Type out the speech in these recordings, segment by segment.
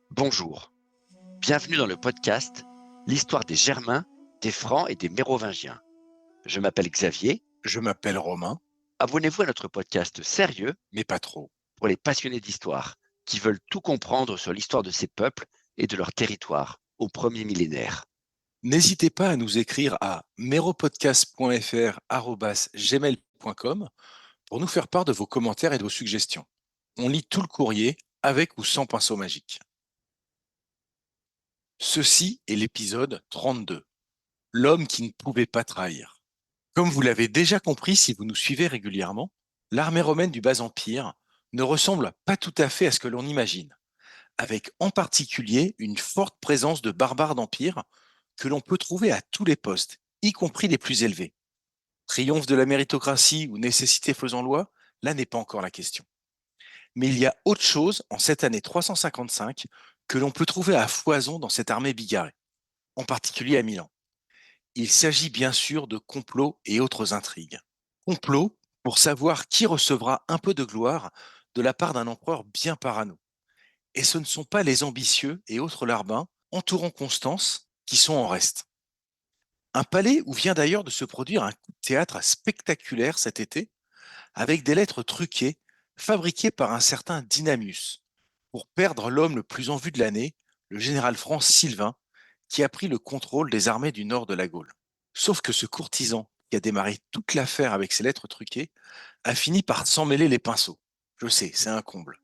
Bonjour, bienvenue dans le podcast L'histoire des Germains, des Francs et des Mérovingiens. Je m'appelle Xavier. Je m'appelle Romain, Abonnez-vous à notre podcast sérieux mais pas trop. pour les passionnés d'histoire qui veulent tout comprendre sur l'histoire de ces peuples et de leur territoire au premier millénaire. N'hésitez pas à nous écrire à meropodcast.fr@gmail.com pour nous faire part de vos commentaires et de vos suggestions. On lit tout le courrier avec ou sans pinceau magique. Ceci est l'épisode 32, l'homme qui ne pouvait pas trahir. Comme vous l'avez déjà compris si vous nous suivez régulièrement, l'armée romaine du Bas-Empire ne ressemble pas tout à fait à ce que l'on imagine, avec en particulier une forte présence de barbares d'empire que l'on peut trouver à tous les postes, y compris les plus élevés. Triomphe de la méritocratie ou nécessité faisant loi, là n'est pas encore la question. Mais il y a autre chose en cette année 355 que l'on peut trouver à foison dans cette armée bigarrée, en particulier à Milan. Il s'agit bien sûr de complots et autres intrigues. Complots pour savoir qui recevra un peu de gloire de la part d'un empereur bien parano. Et ce ne sont pas les ambitieux et autres larbins entourant Constance qui sont en reste. Un palais où vient d'ailleurs de se produire un coup de théâtre spectaculaire cet été, avec des lettres truquées, fabriquées par un certain Dynamius, pour perdre l'homme le plus en vue de l'année, le général franc Sylvain, qui a pris le contrôle des armées du nord de la Gaule. Sauf que ce courtisan, qui a démarré toute l'affaire avec ses lettres truquées, a fini par s'en mêler les pinceaux. Je sais, c'est un comble.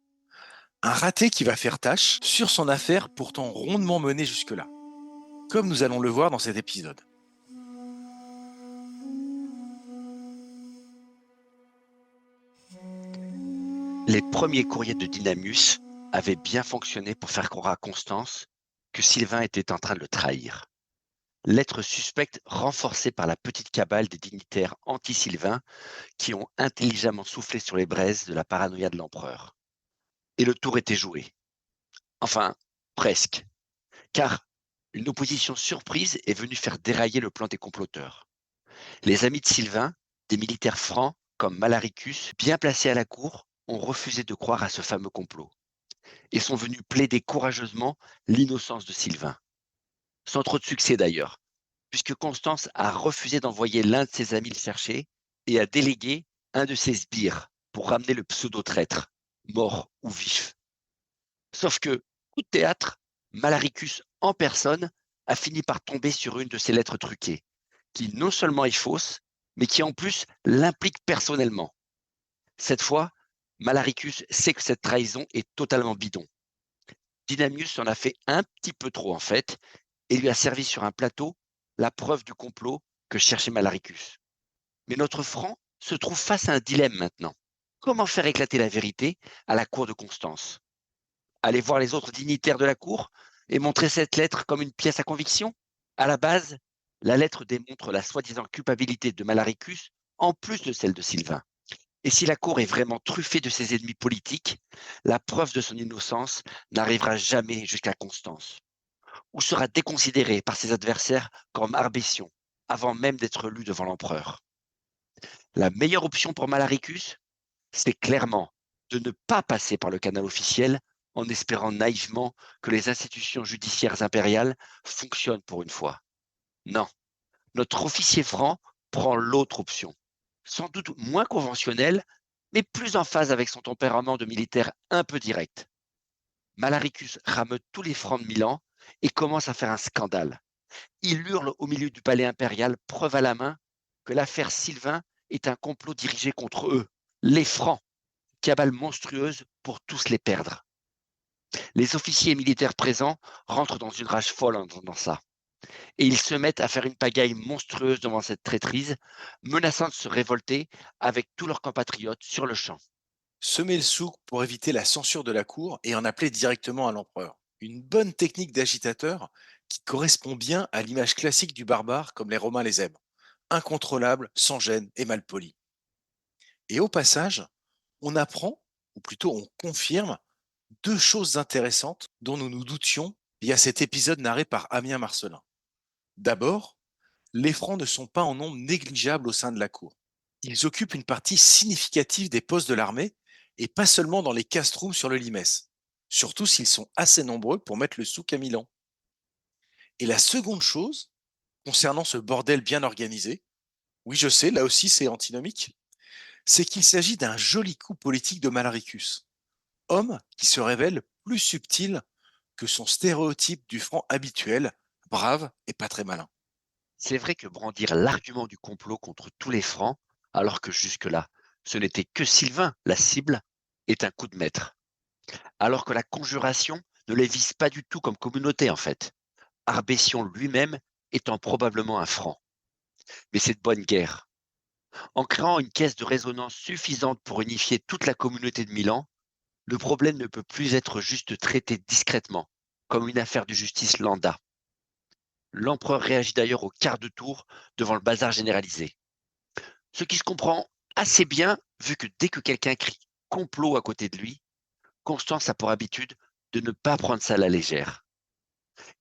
Un raté qui va faire tâche sur son affaire pourtant rondement menée jusque-là, comme nous allons le voir dans cet épisode. Les premiers courriers de Dynamius avaient bien fonctionné pour faire croire à Constance que Sylvain était en train de le trahir. Lettres suspectes renforcées par la petite cabale des dignitaires anti-Sylvain qui ont intelligemment soufflé sur les braises de la paranoïa de l'empereur. Et le tour était joué. Enfin, presque. Car une opposition surprise est venue faire dérailler le plan des comploteurs. Les amis de Sylvain, des militaires francs comme Malaricus, bien placés à la cour, ont refusé de croire à ce fameux complot et sont venus plaider courageusement l'innocence de Sylvain. Sans trop de succès d'ailleurs, puisque Constance a refusé d'envoyer l'un de ses amis le chercher et a délégué un de ses sbires pour ramener le pseudo-traître, mort ou vif. Sauf que, coup de théâtre, Malaricus en personne a fini par tomber sur une de ces lettres truquées, qui non seulement est fausse, mais qui en plus l'implique personnellement. Cette fois, Malaricus sait que cette trahison est totalement bidon. Dynamius en a fait un petit peu trop en fait, et lui a servi sur un plateau la preuve du complot que cherchait Malaricus. Mais notre franc se trouve face à un dilemme maintenant. Comment faire éclater la vérité à la cour de Constance? Aller voir les autres dignitaires de la cour et montrer cette lettre comme une pièce à conviction? À la base, la lettre démontre la soi-disant culpabilité de Malaricus en plus de celle de Sylvain. Et si la cour est vraiment truffée de ses ennemis politiques, la preuve de son innocence n'arrivera jamais jusqu'à Constance, ou sera déconsidérée par ses adversaires comme arbétion, avant même d'être lue devant l'empereur. La meilleure option pour Malaricus, c'est clairement de ne pas passer par le canal officiel en espérant naïvement que les institutions judiciaires impériales fonctionnent pour une fois. Non, notre officier franc prend l'autre option, sans doute moins conventionnelle, mais plus en phase avec son tempérament de militaire un peu direct. Malaricus rameute tous les francs de Milan et commence à faire un scandale. Il hurle au milieu du palais impérial, preuve à la main, que l'affaire Sylvain est un complot dirigé contre eux, les Francs, cabale monstrueuse pour tous les perdre. Les officiers militaires présents rentrent dans une rage folle en entendant ça. Et ils se mettent à faire une pagaille monstrueuse devant cette traîtrise, menaçant de se révolter avec tous leurs compatriotes sur le champ. Semer le souk pour éviter la censure de la cour et en appeler directement à l'empereur. Une bonne technique d'agitateur qui correspond bien à l'image classique du barbare comme les Romains les aiment. Incontrôlable, sans gêne et mal poli. Et au passage, on apprend, ou plutôt on confirme, deux choses intéressantes dont nous nous doutions via cet épisode narré par Ammien Marcellin. D'abord, les Francs ne sont pas en nombre négligeable au sein de la cour. Ils occupent une partie significative des postes de l'armée et pas seulement dans les castrums sur le Limès, surtout s'ils sont assez nombreux pour mettre le souk à Milan. Et la seconde chose, concernant ce bordel bien organisé, oui je sais, là aussi c'est antinomique, c'est qu'il s'agit d'un joli coup politique de Malaricus, homme qui se révèle plus subtil que son stéréotype du franc habituel, brave et pas très malin. C'est vrai que brandir l'argument du complot contre tous les Francs, alors que jusque-là, ce n'était que Sylvain, la cible, est un coup de maître. Alors que la conjuration ne les vise pas du tout comme communauté en fait. Arbétion lui-même étant probablement un Franc. Mais c'est de bonne guerre. En créant une caisse de résonance suffisante pour unifier toute la communauté de Milan, le problème ne peut plus être juste traité discrètement, comme une affaire de justice lambda. L'empereur réagit d'ailleurs au quart de tour devant le bazar généralisé. Ce qui se comprend assez bien, vu que dès que quelqu'un crie complot à côté de lui, Constance a pour habitude de ne pas prendre ça à la légère.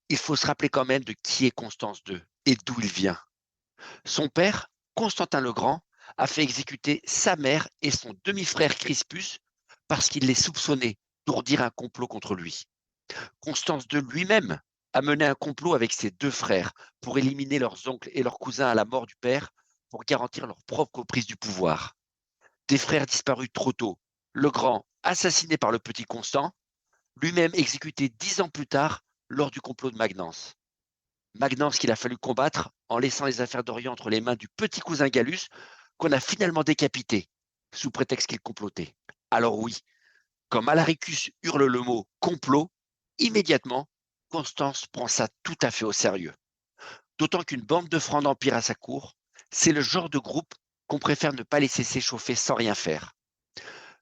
Il faut se rappeler quand même de qui est Constance II et d'où il vient. Son père, Constantin le Grand, a fait exécuter sa mère et son demi-frère Crispus parce qu'il les soupçonnait d'ourdir un complot contre lui. Constance II lui-même a mené un complot avec ses deux frères pour éliminer leurs oncles et leurs cousins à la mort du père pour garantir leur propre prise du pouvoir. Des frères disparus trop tôt, le grand assassiné par le petit Constant, lui-même exécuté 10 ans plus tard lors du complot de Magnence. Magnence qu'il a fallu combattre en laissant les affaires d'Orient entre les mains du petit cousin Gallus qu'on a finalement décapité sous prétexte qu'il complotait. Alors oui, quand Malaricus hurle le mot complot, immédiatement, Constance prend ça tout à fait au sérieux. D'autant qu'une bande de francs d'Empire à sa cour, c'est le genre de groupe qu'on préfère ne pas laisser s'échauffer sans rien faire.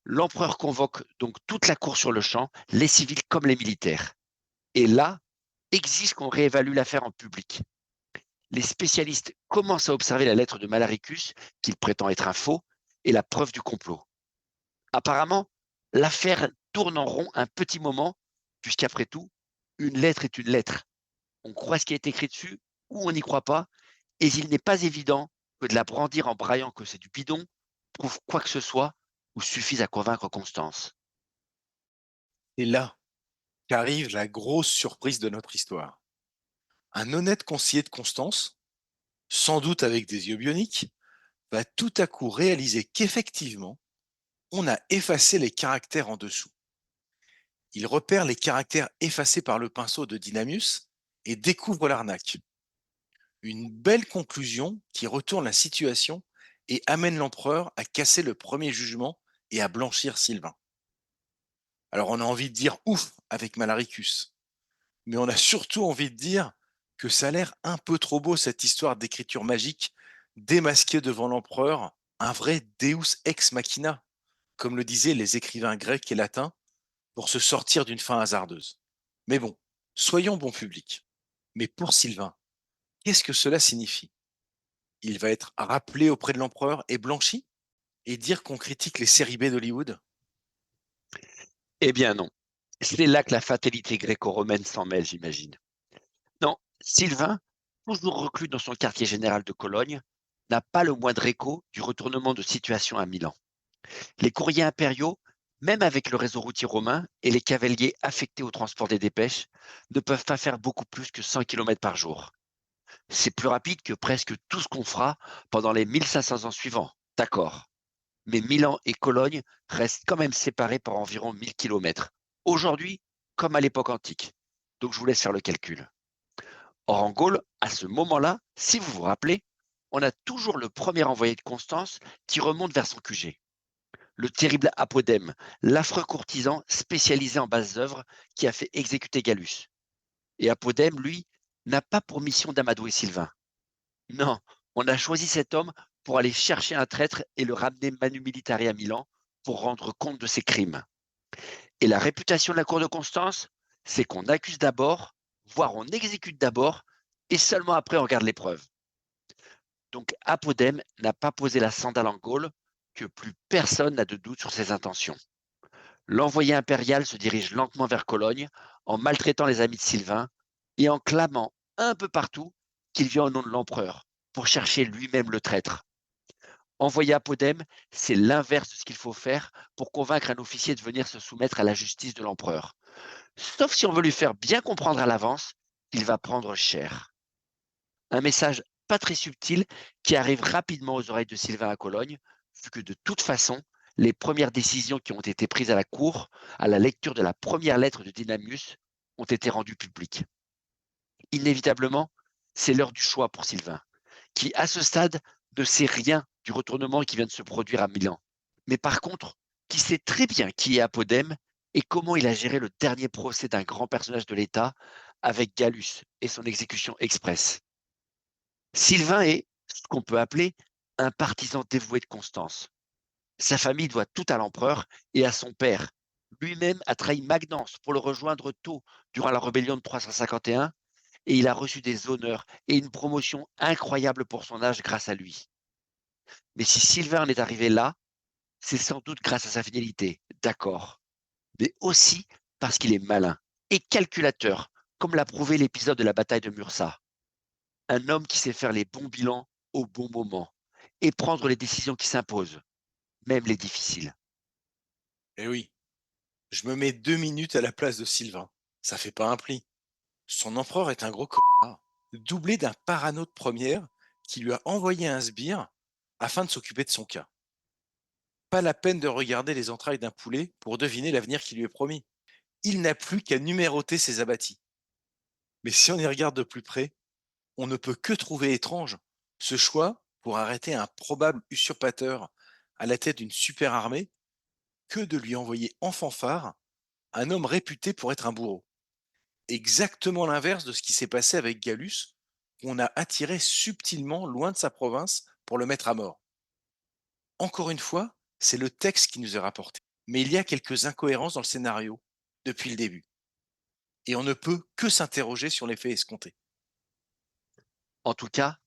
L'empereur convoque donc toute la cour sur le champ, les civils comme les militaires. Et là, exige qu'on réévalue l'affaire en public. Les spécialistes commencent à observer la lettre de Malaricus, qu'il prétend être un faux, et la preuve du complot. Apparemment, l'affaire tourne en rond un petit moment, puisqu'après tout, une lettre est une lettre. On croit ce qui est écrit dessus ou on n'y croit pas, et il n'est pas évident que de la brandir en braillant que c'est du bidon prouve quoi que ce soit ou suffise à convaincre Constance. Et là qu'arrive la grosse surprise de notre histoire. Un honnête conseiller de Constance, sans doute avec des yeux bioniques, va tout à coup réaliser qu'effectivement, on a effacé les caractères en dessous. Il repère les caractères effacés par le pinceau de Dynamius et découvre l'arnaque. Une belle conclusion qui retourne la situation et amène l'empereur à casser le premier jugement et à blanchir Sylvain. Alors on a envie de dire ouf avec Malaricus, mais on a surtout envie de dire que ça a l'air un peu trop beau cette histoire d'écriture magique démasquée devant l'empereur, un vrai Deus ex machina, comme le disaient les écrivains grecs et latins, pour se sortir d'une fin hasardeuse. Mais bon, soyons bon public. Mais pour Sylvain, qu'est-ce que cela signifie? Il va être rappelé auprès de l'empereur et blanchi? Et dire qu'on critique les séries B d'Hollywood? Eh bien non. C'est là que la fatalité gréco-romaine s'en mêle, j'imagine. Non, Sylvain, toujours reclus dans son quartier général de Cologne, n'a pas le moindre écho du retournement de situation à Milan. Les courriers impériaux, même avec le réseau routier romain et les cavaliers affectés au transport des dépêches, ne peuvent pas faire beaucoup plus que 100 km par jour. C'est plus rapide que presque tout ce qu'on fera pendant les 1500 ans suivants, d'accord. Mais Milan et Cologne restent quand même séparés par environ 1000 km. Aujourd'hui, comme à l'époque antique. Donc je vous laisse faire le calcul. Or, en Gaule, à ce moment-là, si vous vous rappelez, on a toujours le premier envoyé de Constance qui remonte vers son QG. Le terrible Apodème, l'affreux courtisan spécialisé en basses œuvres qui a fait exécuter Gallus. Et Apodème, lui, n'a pas pour mission d'amadouer Sylvain. Non, on a choisi cet homme pour aller chercher un traître et le ramener manu militare à Milan pour rendre compte de ses crimes. Et la réputation de la cour de Constance, c'est qu'on accuse d'abord, voire on exécute d'abord, et seulement après on regarde les preuves. Donc Apodème n'a pas posé la sandale en Gaule, que plus personne n'a de doute sur ses intentions. L'envoyé impérial se dirige lentement vers Cologne, en maltraitant les amis de Sylvain et en clamant un peu partout qu'il vient au nom de l'empereur, pour chercher lui-même le traître. Envoyer Apodème, c'est l'inverse de ce qu'il faut faire pour convaincre un officier de venir se soumettre à la justice de l'empereur. Sauf si on veut lui faire bien comprendre à l'avance qu'il va prendre cher. Un message pas très subtil qui arrive rapidement aux oreilles de Sylvain à Cologne, vu que de toute façon, les premières décisions qui ont été prises à la cour, à la lecture de la première lettre de Dynamius, ont été rendues publiques. Inévitablement, c'est l'heure du choix pour Sylvain, qui, à ce stade, ne sait rien du retournement qui vient de se produire à Milan. Mais par contre, qui sait très bien qui est Apodème et comment il a géré le dernier procès d'un grand personnage de l'État avec Gallus et son exécution express. Sylvain est ce qu'on peut appeler un partisan dévoué de Constance. Sa famille doit tout à l'empereur et à son père. Lui-même a trahi Magnence pour le rejoindre tôt durant la rébellion de 351 et il a reçu des honneurs et une promotion incroyable pour son âge grâce à lui. Mais si Sylvain en est arrivé là, c'est sans doute grâce à sa fidélité, d'accord, mais aussi parce qu'il est malin et calculateur, comme l'a prouvé l'épisode de la bataille de Mursa. Un homme qui sait faire les bons bilans au bon moment et prendre les décisions qui s'imposent, même les difficiles. Eh oui, je me mets 2 minutes à la place de Sylvain. Ça fait pas un pli. Son empereur est un gros connard, doublé d'un parano de première qui lui a envoyé un sbire afin de s'occuper de son cas. Pas la peine de regarder les entrailles d'un poulet pour deviner l'avenir qui lui est promis. Il n'a plus qu'à numéroter ses abattis. Mais si on y regarde de plus près, on ne peut que trouver étrange ce choix pour arrêter un probable usurpateur à la tête d'une super armée que de lui envoyer en fanfare un homme réputé pour être un bourreau. Exactement l'inverse de ce qui s'est passé avec Gallus, qu'on a attiré subtilement loin de sa province pour le mettre à mort. Encore une fois, c'est le texte qui nous est rapporté. Mais il y a quelques incohérences dans le scénario depuis le début. Et on ne peut que s'interroger sur l'effet escompté. En tout cas,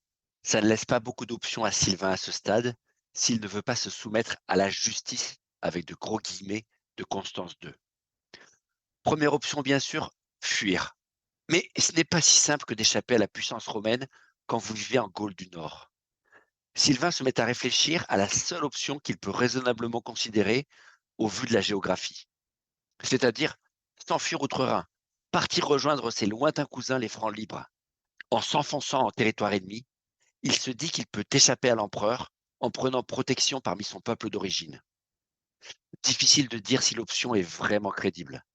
ça ne laisse pas beaucoup d'options à Sylvain à ce stade s'il ne veut pas se soumettre à la justice avec de gros guillemets de Constance II. Première option, bien sûr, fuir. Mais ce n'est pas si simple que d'échapper à la puissance romaine quand vous vivez en Gaule du Nord. Sylvain se met à réfléchir à la seule option qu'il peut raisonnablement considérer au vu de la géographie, c'est-à-dire s'enfuir outre-Rhin, partir rejoindre ses lointains cousins les Francs libres. En s'enfonçant en territoire ennemi, il se dit qu'il peut échapper à l'empereur en prenant protection parmi son peuple d'origine. Difficile de dire si l'option est vraiment crédible.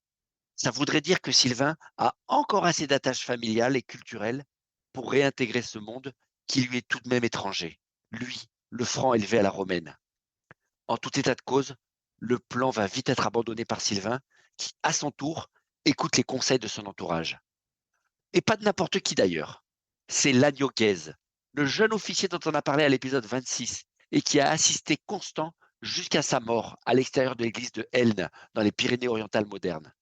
Ça voudrait dire que Sylvain a encore assez d'attaches familiales et culturelles pour réintégrer ce monde qui lui est tout de même étranger. Lui, le franc élevé à la romaine. En tout état de cause, le plan va vite être abandonné par Sylvain, qui, à son tour, écoute les conseils de son entourage. Et pas de n'importe qui d'ailleurs. C'est Lagnoguez, le jeune officier dont on a parlé à l'épisode 26 et qui a assisté Constant jusqu'à sa mort à l'extérieur de l'église de Helne, dans les Pyrénées orientales modernes.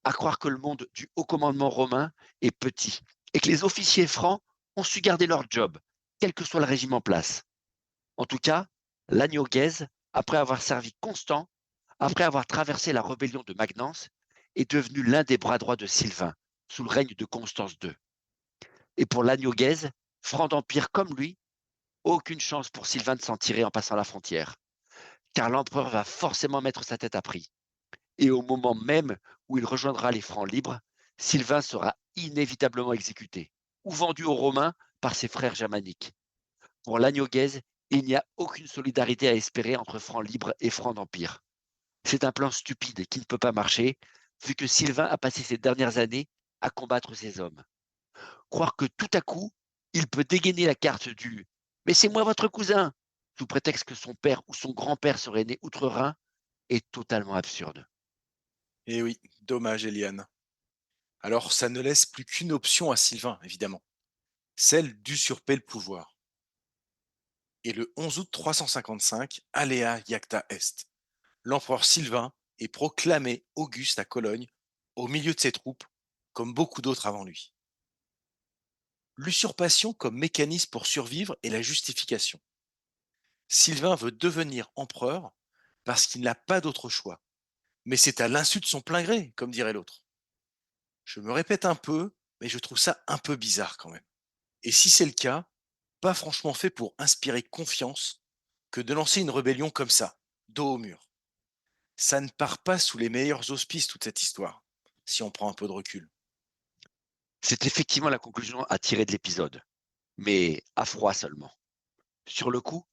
À croire que le monde du haut commandement romain est petit et que les officiers francs ont su garder leur job, quel que soit le régime en place. En tout cas, Lagnoguez, après avoir servi Constant, après avoir traversé la rébellion de Magnence, est devenu l'un des bras droits de Sylvain, sous le règne de Constance II. Et pour Lagnoguez, franc d'empire comme lui, aucune chance pour Sylvain de s'en tirer en passant la frontière, car l'empereur va forcément mettre sa tête à prix. Et au moment même où il rejoindra les Francs libres, Sylvain sera inévitablement exécuté ou vendu aux Romains par ses frères germaniques. Pour Lagnoguez, il n'y a aucune solidarité à espérer entre Francs libres et Francs d'Empire. C'est un plan stupide qui ne peut pas marcher, vu que Sylvain a passé ses dernières années à combattre ses hommes. Croire que tout à coup, il peut dégainer la carte du Mais c'est moi votre cousin, sous prétexte que son père ou son grand-père serait né outre-Rhin, est totalement absurde. Et oui, dommage Eliane. Alors ça ne laisse plus qu'une option à Sylvain, évidemment, celle d'usurper le pouvoir. Et le 11 août 355, Alea Iacta Est, l'empereur Sylvain est proclamé Auguste à Cologne, au milieu de ses troupes, comme beaucoup d'autres avant lui. L'usurpation comme mécanisme pour survivre est la justification. Sylvain veut devenir empereur parce qu'il n'a pas d'autre choix. Mais c'est à l'insu de son plein gré, comme dirait l'autre. Je me répète un peu, mais je trouve ça un peu bizarre quand même. Et si c'est le cas, pas franchement fait pour inspirer confiance que de lancer une rébellion comme ça, dos au mur. Ça ne part pas sous les meilleurs auspices, toute cette histoire, si on prend un peu de recul. C'est effectivement la conclusion à tirer de l'épisode, mais à froid seulement. Sur le coup,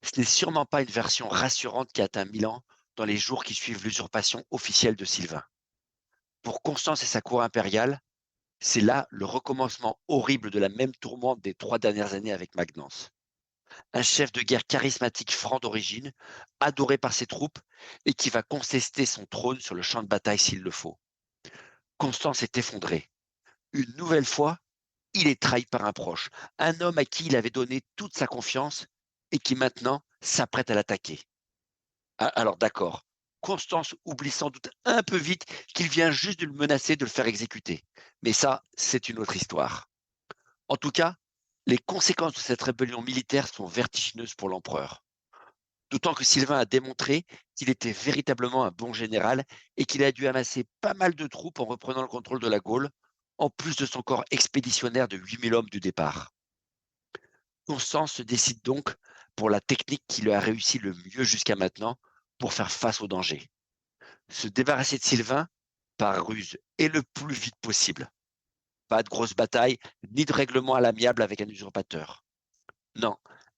ce n'est sûrement pas une version rassurante qui atteint Milan dans les jours qui suivent l'usurpation officielle de Sylvain. Pour Constance et sa cour impériale, c'est là le recommencement horrible de la même tourmente des 3 dernières années avec Magnence. Un chef de guerre charismatique franc d'origine, adoré par ses troupes et qui va contester son trône sur le champ de bataille s'il le faut. Constance est effondrée. Une nouvelle fois, il est trahi par un proche, un homme à qui il avait donné toute sa confiance et qui maintenant s'apprête à l'attaquer. Alors d'accord, Constance oublie sans doute un peu vite qu'il vient juste de le menacer de le faire exécuter. Mais ça, c'est une autre histoire. En tout cas, les conséquences de cette rébellion militaire sont vertigineuses pour l'empereur. D'autant que Sylvain a démontré qu'il était véritablement un bon général et qu'il a dû amasser pas mal de troupes en reprenant le contrôle de la Gaule, en plus de son corps expéditionnaire de 8000 hommes du départ. Constance se décide donc pour la technique qui lui a réussi le mieux jusqu'à maintenant pour faire face au danger. Se débarrasser de Sylvain par ruse et le plus vite possible. Pas de grosse bataille, ni de règlement à l'amiable avec un usurpateur. Non,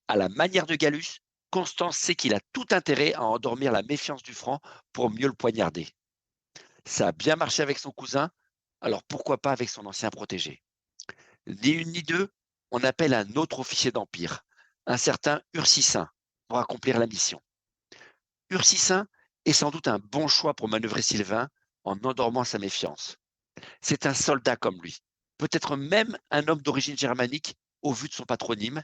à la manière de Gallus, Constance sait qu'il a tout intérêt à endormir la méfiance du franc pour mieux le poignarder. Ça a bien marché avec son cousin, alors pourquoi pas avec son ancien protégé? Ni une ni deux, on appelle un autre officier d'Empire, un certain Ursicin, pour accomplir la mission. Ursicin est sans doute un bon choix pour manœuvrer Sylvain en endormant sa méfiance. C'est un soldat comme lui, peut-être même un homme d'origine germanique au vu de son patronyme,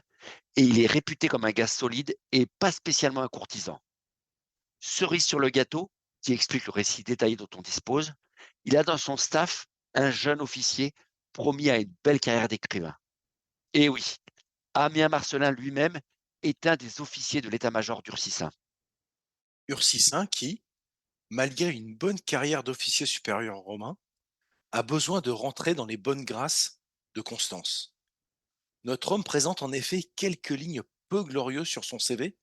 et il est réputé comme un gars solide et pas spécialement un courtisan. Cerise sur le gâteau, qui explique le récit détaillé dont on dispose, il a dans son staff un jeune officier promis à une belle carrière d'écrivain. Et oui, Ammien Marcellin lui-même est un des officiers de l'état-major d'Ursicin. Ursicin qui, malgré une bonne carrière d'officier supérieur romain, a besoin de rentrer dans les bonnes grâces de Constance. Notre homme présente en effet quelques lignes peu glorieuses sur son CV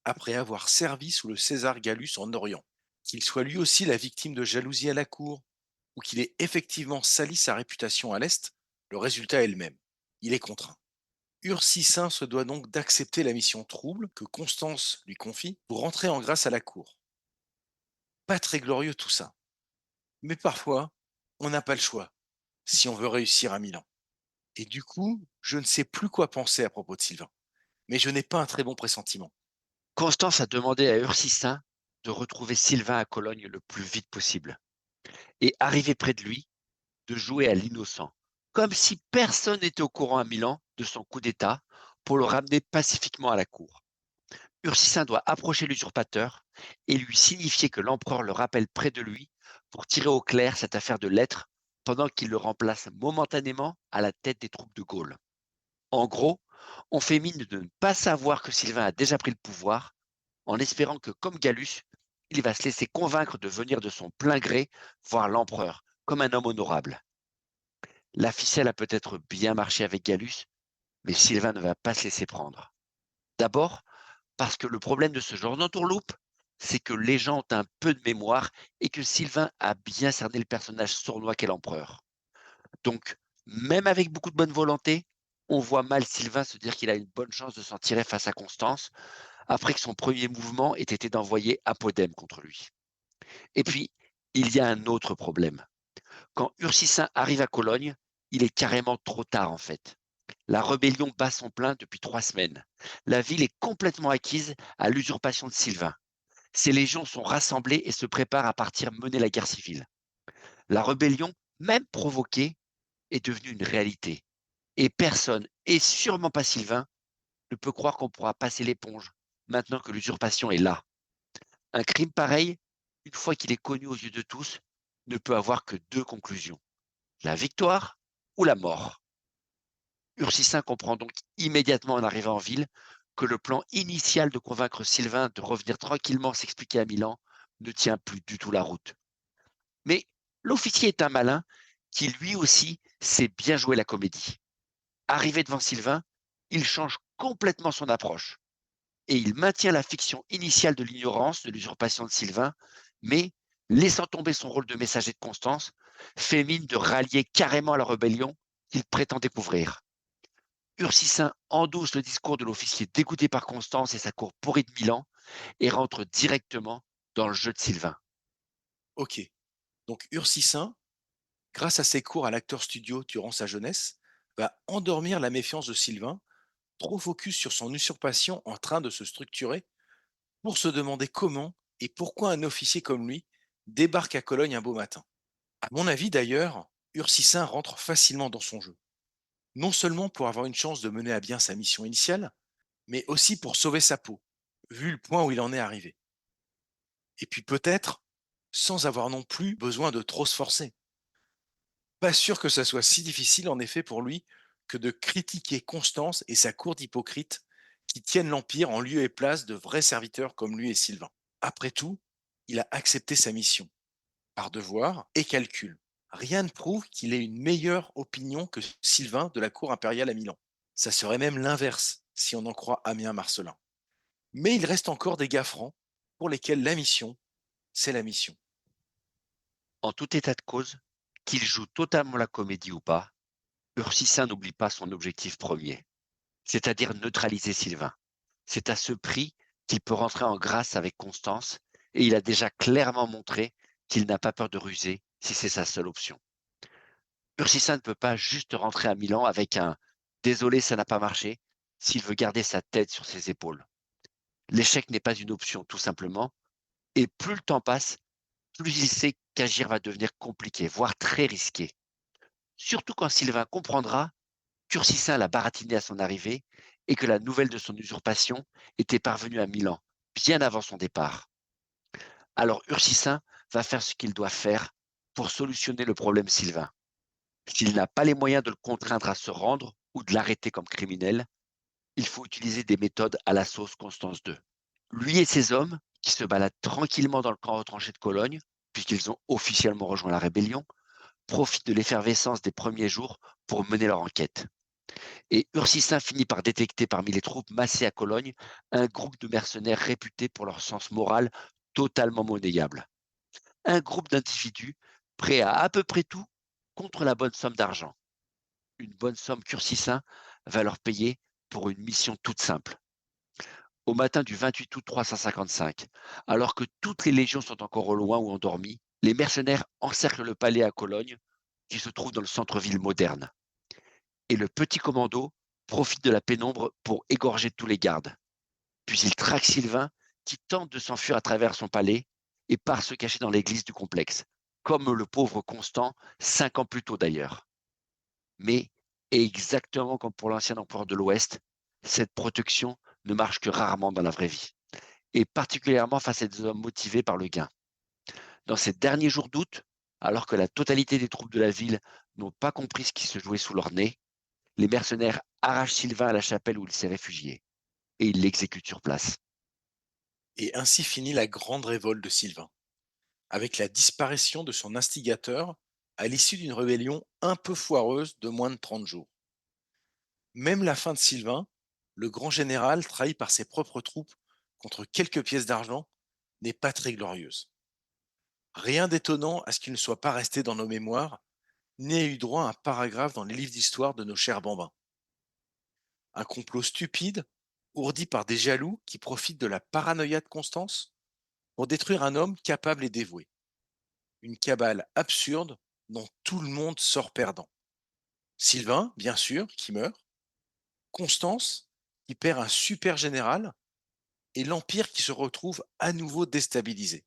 après avoir servi sous le César Gallus en Orient. Qu'il soit lui aussi la victime de jalousie à la cour, ou qu'il ait effectivement sali sa réputation à l'Est, le résultat est le même. Il est contraint. Ursicin se doit donc d'accepter la mission trouble que Constance lui confie pour rentrer en grâce à la cour. Pas très glorieux tout ça. Mais parfois, on n'a pas le choix si on veut réussir à Milan. Et du coup, je ne sais plus quoi penser à propos de Sylvain. Mais je n'ai pas un très bon pressentiment. Constance a demandé à Ursicin de retrouver Sylvain à Cologne le plus vite possible et, arrivé près de lui, de jouer à l'innocent, comme si personne n'était au courant à Milan de son coup d'État pour le ramener pacifiquement à la cour. Ursicin doit approcher l'usurpateur et lui signifier que l'empereur le rappelle près de lui pour tirer au clair cette affaire de lettres pendant qu'il le remplace momentanément à la tête des troupes de Gaulle. En gros, on fait mine de ne pas savoir que Sylvain a déjà pris le pouvoir en espérant que, comme Gallus, il va se laisser convaincre de venir de son plein gré voir l'empereur comme un homme honorable. La ficelle a peut-être bien marché avec Gallus, mais Sylvain ne va pas se laisser prendre. D'abord, parce que le problème de ce genre d'entourloupe, c'est que les gens ont un peu de mémoire et que Sylvain a bien cerné le personnage sournois qu'est l'empereur. Donc, même avec beaucoup de bonne volonté, on voit mal Sylvain se dire qu'il a une bonne chance de s'en tirer face à Constance, après que son premier mouvement ait été d'envoyer Apodème contre lui. Et puis, il y a un autre problème. Quand Ursicin arrive à Cologne, il est carrément trop tard en fait. La rébellion bat son plein depuis 3 semaines. La ville est complètement acquise à l'usurpation de Sylvain. Ses légions sont rassemblées et se préparent à partir mener la guerre civile. La rébellion, même provoquée, est devenue une réalité. Et personne, et sûrement pas Sylvain, ne peut croire qu'on pourra passer l'éponge maintenant que l'usurpation est là. Un crime pareil, une fois qu'il est connu aux yeux de tous, ne peut avoir que deux conclusions: la victoire ou la mort. Ursicin comprend donc immédiatement en arrivant en ville que le plan initial de convaincre Sylvain de revenir tranquillement s'expliquer à Milan ne tient plus du tout la route. Mais l'officier est un malin qui lui aussi sait bien jouer la comédie. Arrivé devant Sylvain, il change complètement son approche et il maintient la fiction initiale de l'ignorance de l'usurpation de Sylvain, mais, laissant tomber son rôle de messager de Constance, fait mine de rallier carrément à la rébellion qu'il prétend découvrir. Ursisin endosse le discours de l'officier dégoûté par Constance et sa cour pourrie de Milan et rentre directement dans le jeu de Sylvain. Ok, donc Ursicin, grâce à ses cours à l'acteur studio durant sa jeunesse, va endormir la méfiance de Sylvain, trop focus sur son usurpation en train de se structurer, pour se demander comment et pourquoi un officier comme lui débarque à Cologne un beau matin. À mon avis d'ailleurs, Ursicin rentre facilement dans son jeu, non seulement pour avoir une chance de mener à bien sa mission initiale, mais aussi pour sauver sa peau, vu le point où il en est arrivé. Et puis peut-être sans avoir non plus besoin de trop se forcer. Pas sûr que ça soit si difficile en effet pour lui que de critiquer Constance et sa cour d'hypocrites qui tiennent l'Empire en lieu et place de vrais serviteurs comme lui et Sylvain. Après tout, il a accepté sa mission, par devoir et calcul. Rien ne prouve qu'il ait une meilleure opinion que Sylvain de la cour impériale à Milan. Ça serait même l'inverse, si on en croit Ammien Marcellin. Mais il reste encore des gars francs pour lesquels la mission, c'est la mission. En tout état de cause, qu'il joue totalement la comédie ou pas, Ursisin n'oublie pas son objectif premier, c'est-à-dire neutraliser Sylvain. C'est à ce prix qu'il peut rentrer en grâce avec Constance et il a déjà clairement montré qu'il n'a pas peur de ruser si c'est sa seule option. Ursisin ne peut pas juste rentrer à Milan avec un «désolé, ça n'a pas marché» s'il veut garder sa tête sur ses épaules. L'échec n'est pas une option, tout simplement, et plus le temps passe, plus il sait qu'agir va devenir compliqué, voire très risqué. Surtout quand Sylvain comprendra qu'Ursisin l'a baratiné à son arrivée et que la nouvelle de son usurpation était parvenue à Milan bien avant son départ. Alors Ursisin va faire ce qu'il doit faire pour solutionner le problème Sylvain. S'il n'a pas les moyens de le contraindre à se rendre ou de l'arrêter comme criminel, il faut utiliser des méthodes à la sauce Constance II. Lui et ses hommes, qui se baladent tranquillement dans le camp retranché de Cologne, puisqu'ils ont officiellement rejoint la rébellion, profitent de l'effervescence des premiers jours pour mener leur enquête. Et Ursisin finit par détecter parmi les troupes massées à Cologne un groupe de mercenaires réputés pour leur sens moral totalement monnayable. Un groupe d'individus prêts à peu près tout contre la bonne somme d'argent. Une bonne somme qu'Ursisin va leur payer pour une mission toute simple. Au matin du 28 août 355, alors que toutes les légions sont encore au loin ou endormies, les mercenaires encerclent le palais à Cologne, qui se trouve dans le centre-ville moderne. Et le petit commando profite de la pénombre pour égorger tous les gardes. Puis il traque Sylvain, qui tente de s'enfuir à travers son palais et part se cacher dans l'église du complexe, comme le pauvre Constant 5 ans plus tôt d'ailleurs. Mais, exactement comme pour l'ancien empereur de l'Ouest, cette protection ne marche que rarement dans la vraie vie, et particulièrement face à des hommes motivés par le gain. Dans ces derniers jours d'août, alors que la totalité des troupes de la ville n'ont pas compris ce qui se jouait sous leur nez, les mercenaires arrachent Sylvain à la chapelle où il s'est réfugié, et ils l'exécutent sur place. Et ainsi finit la grande révolte de Sylvain, avec la disparition de son instigateur à l'issue d'une rébellion un peu foireuse de moins de 30 jours. Même la fin de Sylvain, le grand général trahi par ses propres troupes contre quelques pièces d'argent, n'est pas très glorieuse. Rien d'étonnant à ce qu'il ne soit pas resté dans nos mémoires, ni ait eu droit à un paragraphe dans les livres d'histoire de nos chers bambins. Un complot stupide, ourdi par des jaloux qui profitent de la paranoïa de Constance pour détruire un homme capable et dévoué. Une cabale absurde dont tout le monde sort perdant. Sylvain, bien sûr, qui meurt, Constance, qui perd un super général, et l'Empire qui se retrouve à nouveau déstabilisé.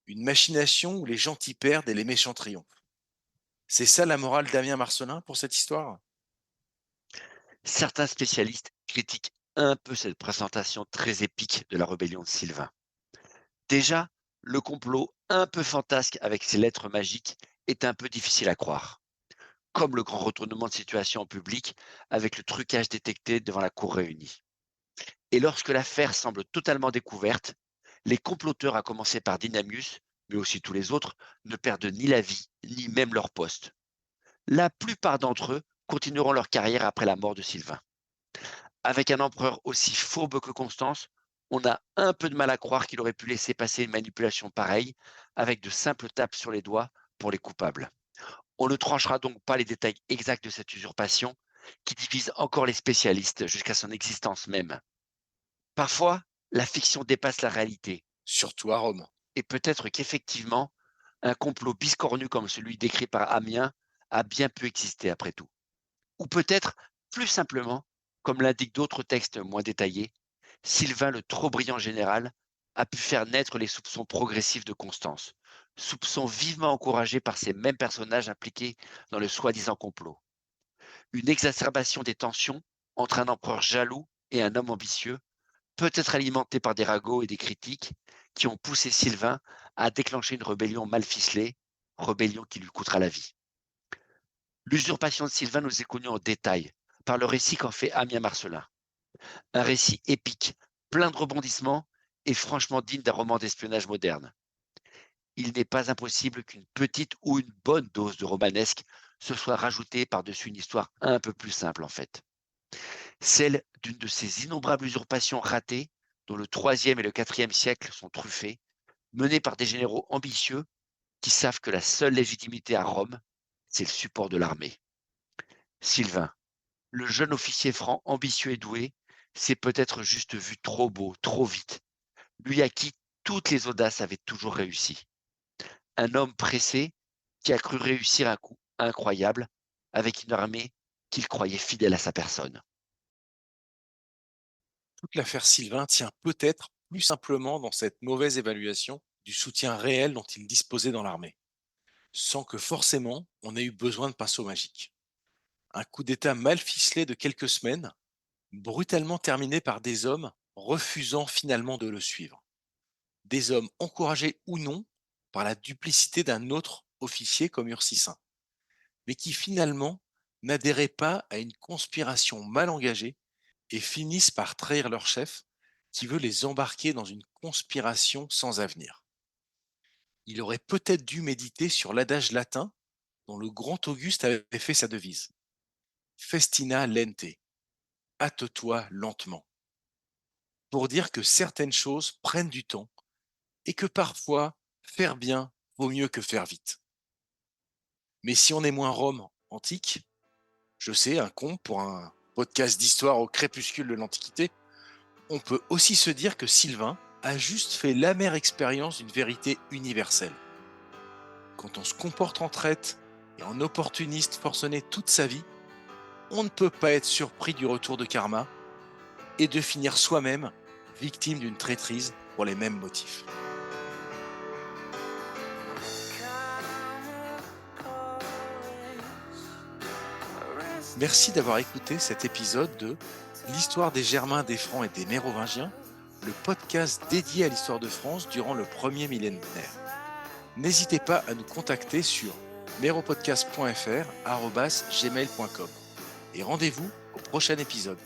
Une machination où les gentils perdent et les méchants triomphent. C'est ça la morale d'Amiens Marcelin pour cette histoire? Certains spécialistes critiquent un peu cette présentation très épique de la rébellion de Sylvain. Déjà, le complot un peu fantasque avec ses lettres magiques est un peu difficile à croire, comme le grand retournement de situation en public avec le trucage détecté devant la Cour réunie. Et lorsque l'affaire semble totalement découverte, les comploteurs, à commencer par Dynamius, mais aussi tous les autres, ne perdent ni la vie, ni même leur poste. La plupart d'entre eux continueront leur carrière après la mort de Sylvain. Avec un empereur aussi fourbe que Constance, on a un peu de mal à croire qu'il aurait pu laisser passer une manipulation pareille avec de simples tapes sur les doigts pour les coupables. On ne tranchera donc pas les détails exacts de cette usurpation qui divise encore les spécialistes jusqu'à son existence même. Parfois, la fiction dépasse la réalité Surtout à Rome. et peut-être qu'effectivement, un complot biscornu comme celui décrit par Amiens a bien pu exister après tout. Ou peut-être, plus simplement, comme l'indiquent d'autres textes moins détaillés, Sylvain le trop brillant général a pu faire naître les soupçons progressifs de Constance, soupçons vivement encouragés par ces mêmes personnages impliqués dans le soi-disant complot. Une exacerbation des tensions entre un empereur jaloux et un homme ambitieux, peut-être alimentée par des ragots et des critiques, qui ont poussé Sylvain à déclencher une rébellion mal ficelée, rébellion qui lui coûtera la vie. L'usurpation de Sylvain nous est connue en détail par le récit qu'en fait Amiens Marcellin. Un récit épique, plein de rebondissements et franchement digne d'un roman d'espionnage moderne. Il n'est pas impossible qu'une petite ou une bonne dose de romanesque se soit rajoutée par-dessus une histoire un peu plus simple en fait. Celle d'une de ces innombrables usurpations ratées dont le IIIe et le IVe siècle sont truffés, menées par des généraux ambitieux qui savent que la seule légitimité à Rome, c'est le support de l'armée. Sylvain, le jeune officier franc ambitieux et doué, s'est peut-être juste vu trop beau, trop vite, lui à qui toutes les audaces avaient toujours réussi. Un homme pressé qui a cru réussir un coup incroyable avec une armée qu'il croyait fidèle à sa personne. Toute l'affaire Sylvain tient peut-être plus simplement dans cette mauvaise évaluation du soutien réel dont il disposait dans l'armée, sans que forcément on ait eu besoin de pinceau magique. Un coup d'État mal ficelé de quelques semaines, brutalement terminé par des hommes refusant finalement de le suivre. Des hommes encouragés ou non par la duplicité d'un autre officier comme Ursicin, mais qui finalement n'adhéraient pas à une conspiration mal engagée et finissent par trahir leur chef qui veut les embarquer dans une conspiration sans avenir. Il aurait peut-être dû méditer sur l'adage latin dont le grand Auguste avait fait sa devise. Festina lente, hâte-toi lentement, pour dire que certaines choses prennent du temps et que parfois faire bien vaut mieux que faire vite. Mais si on est moins Rome antique, je sais, un con pour un podcast d'histoire au crépuscule de l'Antiquité, on peut aussi se dire que Sylvain a juste fait l'amère expérience d'une vérité universelle. Quand on se comporte en traître et en opportuniste forcené toute sa vie, on ne peut pas être surpris du retour de karma et de finir soi-même victime d'une traîtrise pour les mêmes motifs. Merci d'avoir écouté cet épisode de L'histoire des Germains, des Francs et des Mérovingiens, le podcast dédié à l'histoire de France durant le premier millénaire. N'hésitez pas à nous contacter sur méropodcast.fr@gmail.com et rendez-vous au prochain épisode.